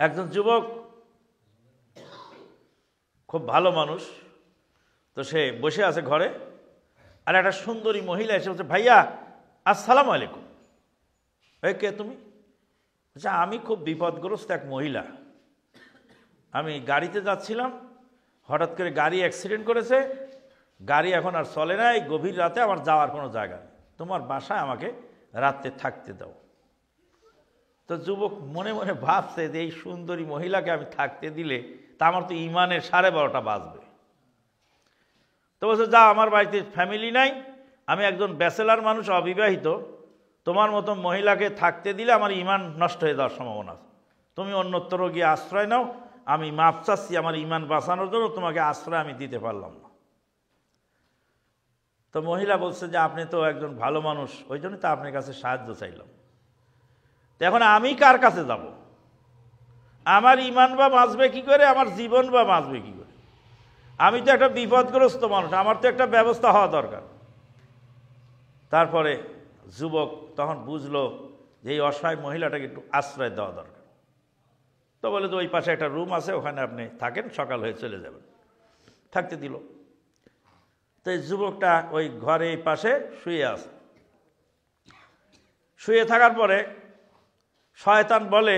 একজন যুবক খুব ভালো মানুষ, তো সে বসে আছে ঘরে, আর একটা সুন্দরী মহিলা এসে বলছে, ভাইয়া আসসালামু আলাইকুম। এই কে তুমি? বলছে, আমি খুব বিপদগ্রস্ত এক মহিলা, আমি গাড়িতে যাচ্ছিলাম, হঠাৎ করে গাড়ি অ্যাক্সিডেন্ট করেছে, গাড়ি এখন আর চলে না, এই গভীর রাতে আমার যাওয়ার কোনো জায়গা নেই, তোমার বাসায় আমাকে রাতে থাকতে দাও। তো যুবক মনে মনে ভাবছে যে এই সুন্দরী মহিলাকে আমি থাকতে দিলে তা আমার তো ইমানের 12:30 বাজবে। তো বলছে, যা, আমার বাড়িতে ফ্যামিলি নাই, আমি একজন ব্যাচেলার মানুষ, অবিবাহিত, তোমার মতো মহিলাকে থাকতে দিলে আমার ইমান নষ্ট হয়ে যাওয়ার সম্ভাবনা আছে, তুমি অন্যত্র গিয়ে আশ্রয় নাও, আমি মাপ চাচ্ছি, আমার ইমান বাঁচানোর জন্য তোমাকে আশ্রয় আমি দিতে পারলাম না। তো মহিলা বলছে যে আপনি তো একজন ভালো মানুষ, ওই জন্য তো আপনার কাছে সাহায্য চাইলাম। তো এখন আমি কার কাছে যাব? আমার ইমান বা বাঁচবে কি করে, আমার জীবন বা বাঁচবে কি করে? আমি তো একটা বিপদগ্রস্ত মানুষ, আমার তো একটা ব্যবস্থা হওয়া দরকার। তারপরে যুবক তখন বুঝলো যে এই অসহায় মহিলাটাকে একটু আশ্রয় দেওয়া দরকার। তো বলে, তো ওই পাশে একটা রুম আছে, ওখানে আপনি থাকেন, সকাল হয়ে চলে যাবেন। থাকতে দিল। তো এই যুবকটা ওই ঘরে এই পাশে শুয়ে আছে। শুয়ে থাকার পরে শয়তান বলে,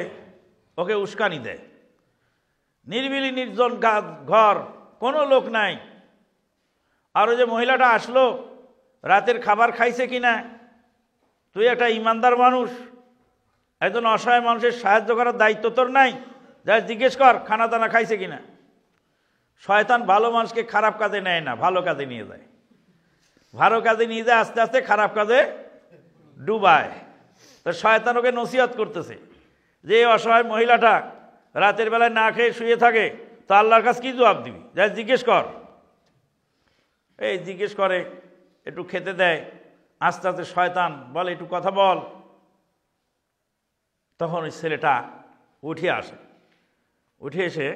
ওকে উস্কানি দেয়, নিরিবিলি নির্জন ঘর, কোনো লোক নাই, আর ওই যে মহিলাটা আসলো, রাতের খাবার খাইছে কিনা, তুই একটা ইমানদার মানুষ, একজন অসহায় মানুষের সাহায্য করার দায়িত্ব তোর নাই, যা জিজ্ঞেস কর খানা দানা খাইছে কিনা। শয়তান ভালো মানুষকে খারাপ কাজে নেয় না, ভালো কাজে নিয়ে যায়, ভালো কাজে নিয়ে যায়, আস্তে আস্তে খারাপ কাজে ডুবায়। তো শয়তান ওকে নসিহত করতেছে যে এই অসহায় মহিলাটা রাতের বেলায় না খেয়ে শুয়ে থাকে, তো আল্লাহর কাছে কি জবাব দিবি, যা জিজ্ঞেস কর। এই জিজ্ঞেস করে, একটু খেতে দেয়, আস্তে আস্তে শয়তান বলে, একটু কথা বল। তখন ওই ছেলেটা উঠে আসে, উঠে এসে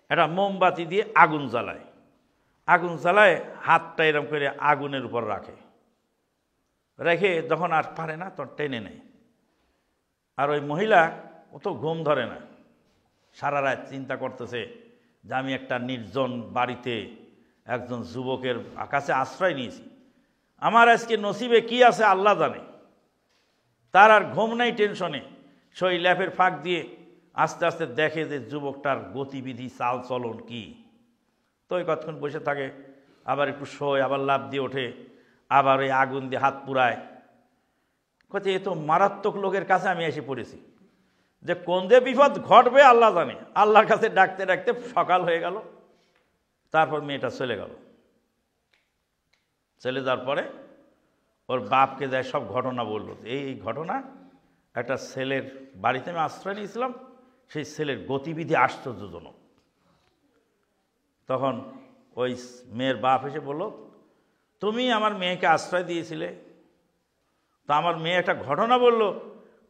একটা মোমবাতি দিয়ে আগুন জ্বালায়, আগুন জ্বালায় হাতটা এরকম করে আগুনের উপর রাখে, রেখে যখন আর পারে না তখন টেনে নেয়। আর ওই মহিলা, ও তো ঘুম ধরে না, সারা রাত চিন্তা করতেছে যে আমি একটা নির্জন বাড়িতে একজন যুবকের কাছে আশ্রয় নিয়েছি, আমার আজকে নসিবে কি আছে আল্লাহ জানে। তার আর ঘুম নেই টেনশনে, সেই ল্যাপের ফাঁক দিয়ে আস্তে আস্তে দেখে যে যুবকটার গতিবিধি চাল চলন কি। তো ওই কতক্ষণ বসে থাকে, আবার একটু শোয়, আবার লাফ দিয়ে ওঠে, আবার ওই আগুন দিয়ে হাত পুরায়। কচ্ছে, এ তো মারাত্মক লোকের কাছে আমি এসে পড়েছি, যে কোন যে বিপদ ঘটবে আল্লাহ জানে। আল্লাহর কাছে ডাকতে ডাকতে সকাল হয়ে গেল। তারপর মেয়েটা চলে গেল। চলে যাওয়ার পরে ওর বাপকে যায় সব ঘটনা বলল, এই ঘটনা, একটা ছেলের বাড়িতে আমি আশ্রয় নিয়েছিলাম, সেই ছেলের গতিবিধি আশ্চর্যজনক। তখন ওই মেয়ের বাপ এসে বলল, তুমি আমার মেয়েকে আশ্রয় দিয়েছিলে, তো আমার মেয়ে একটা ঘটনা বলল,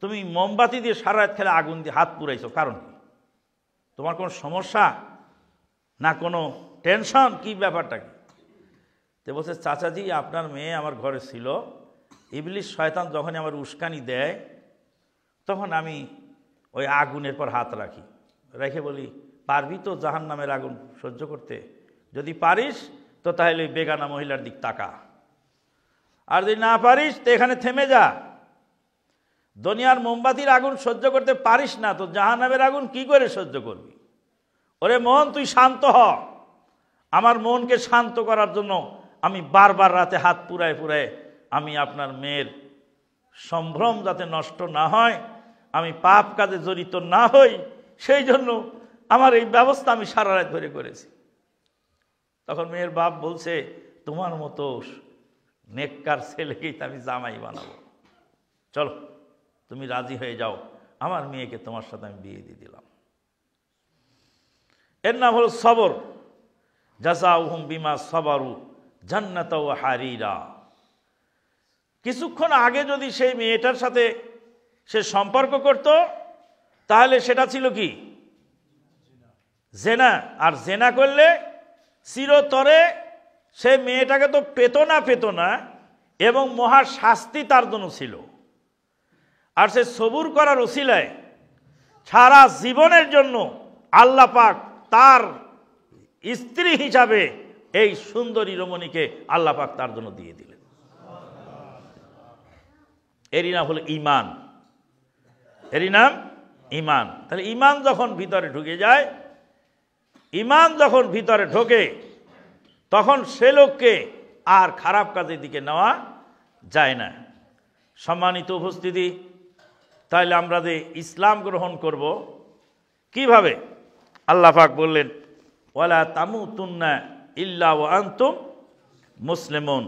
তুমি মোমবাতি দিয়ে সারা রাত খেলে আগুন দিয়ে হাত পুরাইছো, কারণ কি? তোমার কোনো সমস্যা না কোনো টেনশন, কি ব্যাপারটা কি? তো বলছে, চাচাজি আপনার মেয়ে আমার ঘরে ছিল, ইবলিশ শয়তান যখনই আমার উস্কানি দেয় তখন আমি ওই আগুনের পর হাত রাখি, রেখে বলি, পারবি তো জাহান্নামের আগুন সহ্য করতে? যদি পারিস তো তাহলে ওই বেগানা মহিলার দিক তাকা, আর যদি না পারিস তো এখানে থেমে যা। দুনিয়ার মোমবাতির আগুন সহ্য করতে পারিস না, তো জাহান্নামের আগুন কি করে সহ্য করবি? ওরে মন, তুই শান্ত হ। আমার মনকে শান্ত করার জন্য আমি বারবার রাতে হাত পুরায় পুরায় আমি আপনার মেয়ের সম্ভ্রম যাতে নষ্ট না হয়, আমি পাপ কাজে জড়িত না হই, সেই জন্য আমার এই ব্যবস্থা আমি সারা রাত ধরে করেছি। তখন মেয়ের বাপ বলছে, তোমার মতো নেককার ছেলেকেই তো আমি জামাই বানাবো, চলো তুমি রাজি হয়ে যাও, আমার মেয়েকে তোমার সাথে আমি বিয়ে দিয়ে দিলাম। এর নাম হল সবর। জাযাউহুম বিমা সাবারু জান্নাতাও ওয়া হারিরা। কিছুক্ষণ আগে যদি সেই মেয়েটার সাথে সে সম্পর্ক করত, তাহলে সেটা ছিল কি? জেনা। আর জেনা করলে চিরতরে সে মেয়েটাকে তো পেত না, এবং মহা শাস্তি তার জন্য ছিল। আর সে সবুর করার ওসিলায় সারা জীবনের জন্য আল্লাহ পাক তার স্ত্রী হিসাবে এই সুন্দরী রমণীকে আল্লাহ পাক তার জন্য দিয়ে দিলেন। এরই নাম হলো ঈমান, এরই নাম ঈমান। তাহলে ঈমান যখন ভিতরে ঢুকে যায়, ঈমান যখন ভিতরে ঢোকে, তখন সে লোককে আর খারাপ কাজের দিকে নেওয়া যায় না। সম্মানিত উপস্থিতি, তাইলে আমরা যে ইসলাম গ্রহণ করব কিভাবে? আল্লাহ পাক বললেন, ওয়ালা তামুতুন্না ইল্লা ওয়া আনতুম মুসলিমুন।